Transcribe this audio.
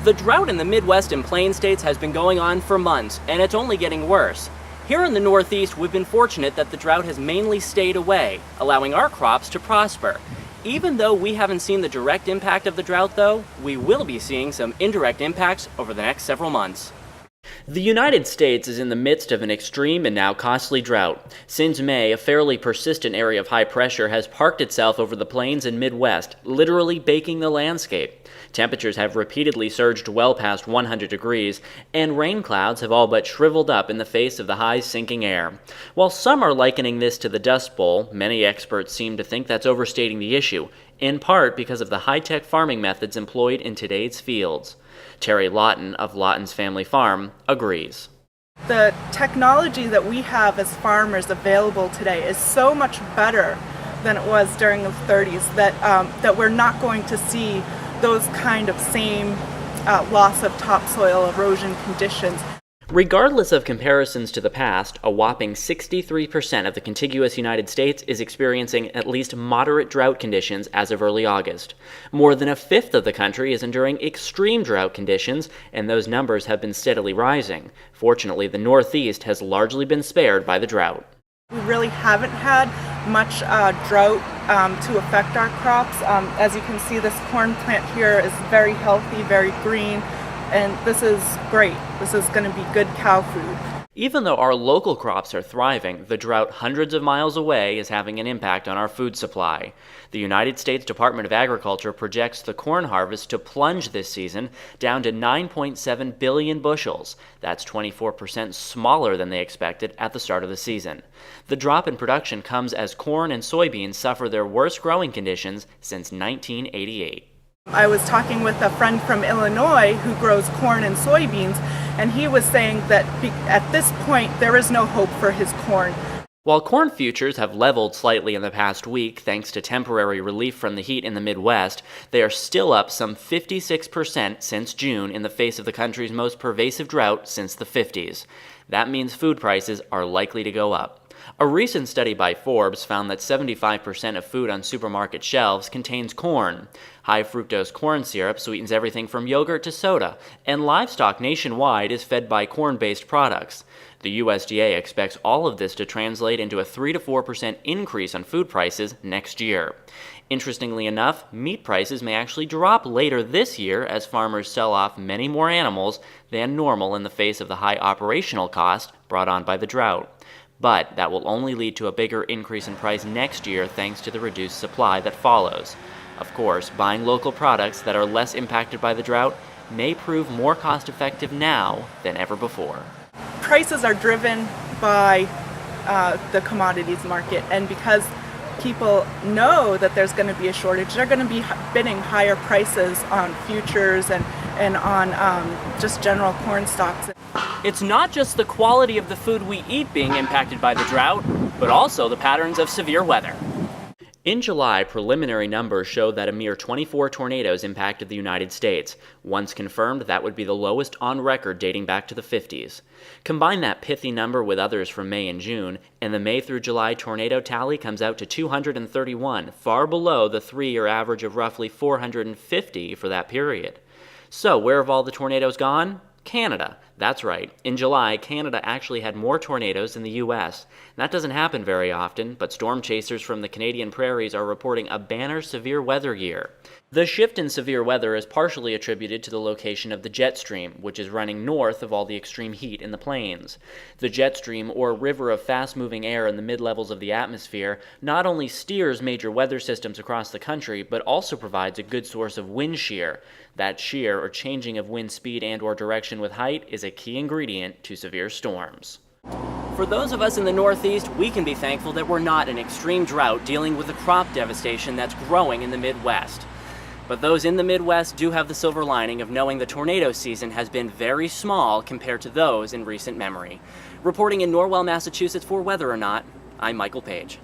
The drought in the Midwest and Plain states has been going on for months, and it's only getting worse. Here in the Northeast, we've been fortunate that the drought has mainly stayed away, allowing our crops to prosper. Even though we haven't seen the direct impact of the drought, though, we will be seeing some indirect impacts over the next several months. The United States is in the midst of an extreme and now costly drought. Since May, a fairly persistent area of high pressure has parked itself over the plains and Midwest, literally baking the landscape. Temperatures have repeatedly surged well past 100 degrees, and rain clouds have all but shriveled up in the face of the high sinking air. While some are likening this to the Dust Bowl, many experts seem to think that's overstating the issue, in part because of the high-tech farming methods employed in today's fields. Terry Lawton of Lawton's Family Farm agrees. The technology that we have as farmers available today is so much better than it was during the 30s that we're not going to see those kind of same loss of topsoil erosion conditions. Regardless of comparisons to the past, a whopping 63% of the contiguous United States is experiencing at least moderate drought conditions as of early August. More than a fifth of the country is enduring extreme drought conditions, and those numbers have been steadily rising. Fortunately, the Northeast has largely been spared by the drought. We really haven't had much drought to affect our crops. As you can see, this corn plant here is very healthy, very green. And this is great. This is going to be good cow food. Even though our local crops are thriving, the drought hundreds of miles away is having an impact on our food supply. The United States Department of Agriculture projects the corn harvest to plunge this season down to 9.7 billion bushels. That's 24% smaller than they expected at the start of the season. The drop in production comes as corn and soybeans suffer their worst growing conditions since 1988. I was talking with a friend from Illinois who grows corn and soybeans, and he was saying that at this point there is no hope for his corn. While corn futures have leveled slightly in the past week thanks to temporary relief from the heat in the Midwest, they are still up some 56% since June in the face of the country's most pervasive drought since the 50s. That means food prices are likely to go up. A recent study by Forbes found that 75% of food on supermarket shelves contains corn. High fructose corn syrup sweetens everything from yogurt to soda, and livestock nationwide is fed by corn-based products. The USDA expects all of this to translate into a 3 to 4% increase on food prices next year. Interestingly enough, meat prices may actually drop later this year as farmers sell off many more animals than normal in the face of the high operational cost brought on by the drought. But that will only lead to a bigger increase in price next year thanks to the reduced supply that follows. Of course, buying local products that are less impacted by the drought may prove more cost-effective now than ever before. Prices are driven by the commodities market, and because people know that there's going to be a shortage, they're going to be bidding higher prices on futures and on just general corn stocks. It's not just the quality of the food we eat being impacted by the drought, but also the patterns of severe weather. In July, preliminary numbers show that a mere 24 tornadoes impacted the United States. Once confirmed, that would be the lowest on record dating back to the 50s. Combine that pithy number with others from May and June, and the May through July tornado tally comes out to 231, far below the 3-year average of roughly 450 for that period. So, where have all the tornadoes gone? Canada. That's right. In July, Canada actually had more tornadoes than the U.S. That doesn't happen very often, but storm chasers from the Canadian prairies are reporting a banner severe weather year. The shift in severe weather is partially attributed to the location of the jet stream, which is running north of all the extreme heat in the plains. The jet stream, or river of fast-moving air in the mid-levels of the atmosphere, not only steers major weather systems across the country, but also provides a good source of wind shear. That shear, or changing of wind speed and/or direction with height, is a key ingredient to severe storms. For those of us in the Northeast, we can be thankful that we're not in extreme drought dealing with the crop devastation that's growing in the Midwest. But those in the Midwest do have the silver lining of knowing the tornado season has been very small compared to those in recent memory. Reporting in Norwell, Massachusetts for Weather or Not, I'm Michael Page.